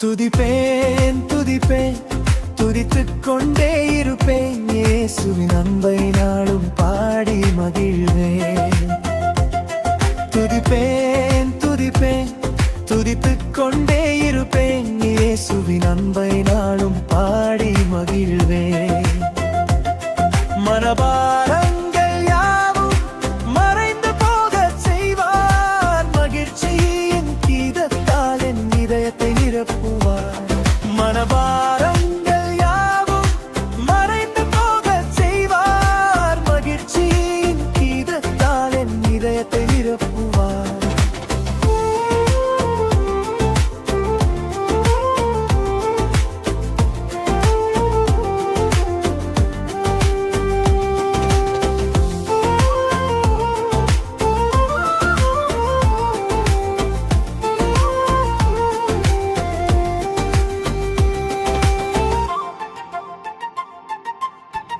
துதிப்பேன் துதிப்பேன் துதித்துக் கொண்டே இருப்பேன். இயேசுவின் அன்பை நாளும் பாடி மகிழ்வேன். துதிப்பேன் துதிப்பேன் துதித்துக் கொண்டே இருப்பேன். இயேசுவின் அன்பை நாளும் பாடி மகிழ்வேன். மனபாரங்கள் யாவும் மறைந்து போகச் செய்வார். மகிழ்ச்சியின் கீதத்தால் என் இதயத்தை நிரப்புவார். மனபாரங்கள் யாவும் மறைந்து போகச் செய்வார். மகிழ்ச்சியின் கீதத்தால் என் இதயத்தை நிரப்புவார்.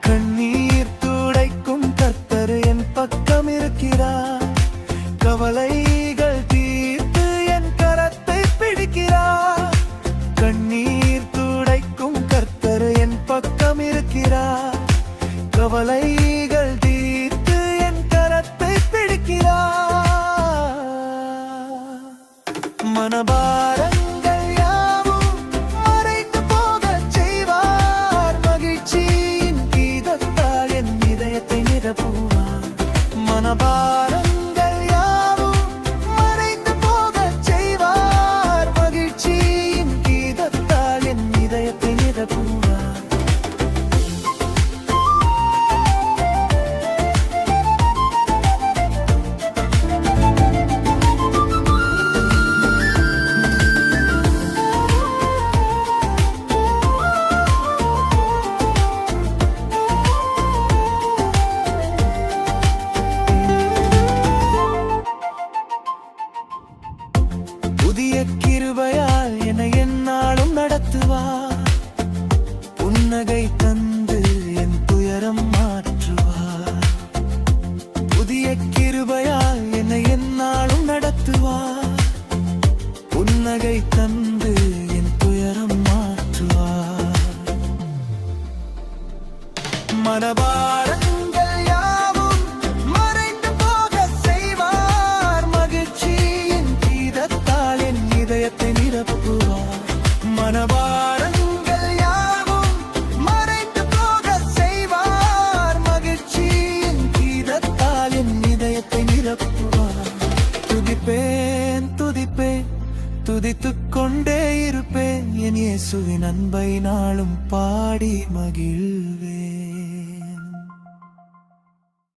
கண்ணீர் துடைக்கும் கர்த்தர் என் பக்கம் இருக்கிறார். கவலைகள் தீர்த்து என் கரத்தை பிடிக்கிறார். கண்ணீர் துடைக்கும் கர்த்தர் என் பக்கம் இருக்கிறார். கவலைகள் தீர்த்து என் கரத்தை பிடிக்கிறார். மனபாரங்கள் யாவும் மறைந்து போகச் செய்வார். மகிழ்ச்சியின் கீதத்தால் என் இதயத்தை நிரப்புவார். மனபாரங்கள் யாவும் மறைந்து போகச் செய்வார். மகிழ்ச்சியின் கீதத்தால் என் இதயத்தை நிரப்புவார். புதிய கிருபையால் என்னை எந்நாளும் நடத்துவார். புன்னகை தந்து என் துயரம் மாற்றுவார். புதிய கிருபையால் என்னை எந்நாளும் நடத்துவார். புன்னகை தந்து என் துயரம் மாற்றுவார். மனபாரங்கள் யாவும் மறைந்து போகச் செய்வார். மகிழ்ச்சியின் கீதத்தால் என் இதயத்தை நிரப்புவார். மனபாரங்கள் யாவும் மறைந்து போகச் செய்வார். மகிழ்ச்சியின் கீதத்தால் என் இதயத்தை நிரப்புவார். துதிப்பேன் துதிப்பேன் துதித்துக் கொண்டே இருப்பேன். என் இயேசுவின் அன்பை நாளும் பாடி மகிழ்வேன்.